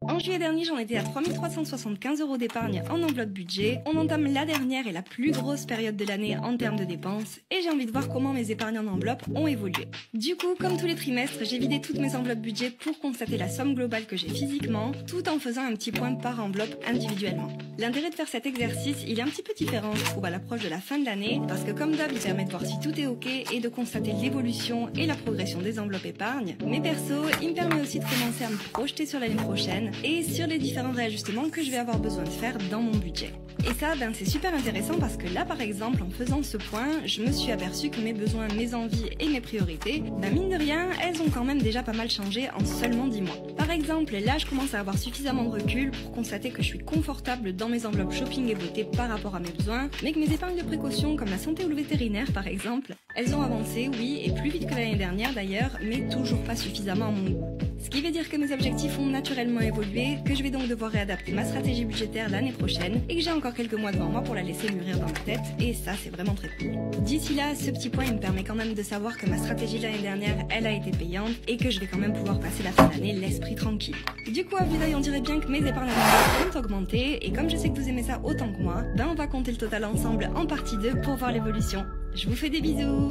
En juillet dernier, j'en étais à 3375 € d'épargne en enveloppe budget. On entame la dernière et la plus grosse période de l'année en termes de dépenses et j'ai envie de voir comment mes épargnes en enveloppe ont évolué. Du coup, comme tous les trimestres, j'ai vidé toutes mes enveloppes budget pour constater la somme globale que j'ai physiquement, tout en faisant un petit point par enveloppe individuellement. L'intérêt de faire cet exercice, il est un petit peu différent, je trouve, à l'approche de la fin de l'année, parce que comme d'hab, il permet de voir si tout est ok et de constater l'évolution et la progression des enveloppes épargne. Mais perso, il me permet aussi de commencer à me projeter sur l'année prochaine et sur les différents réajustements que je vais avoir besoin de faire dans mon budget. Et ça, c'est super intéressant parce que là, par exemple, en faisant ce point, je me suis aperçue que mes besoins, mes envies et mes priorités, mine de rien, elles ont quand même déjà pas mal changé en seulement 10 mois. Par exemple, là, je commence à avoir suffisamment de recul pour constater que je suis confortable dans mes enveloppes shopping et beauté par rapport à mes besoins, mais que mes épargnes de précaution, comme la santé ou le vétérinaire, par exemple, elles ont avancé, oui, et plus vite que l'année dernière d'ailleurs, mais toujours pas suffisamment à mon goût. Ce qui veut dire que mes objectifs ont naturellement évolué, que je vais donc devoir réadapter ma stratégie budgétaire l'année prochaine et que j'ai encore quelques mois devant moi pour la laisser mûrir dans ma tête et ça c'est vraiment très cool. D'ici là, ce petit point il me permet quand même de savoir que ma stratégie de l'année dernière elle a été payante et que je vais quand même pouvoir passer la fin d'année l'esprit tranquille. Du coup à vue d'œil on dirait bien que mes épargnes ont augmenté et comme je sais que vous aimez ça autant que moi, on va compter le total ensemble en partie 2 pour voir l'évolution. Je vous fais des bisous.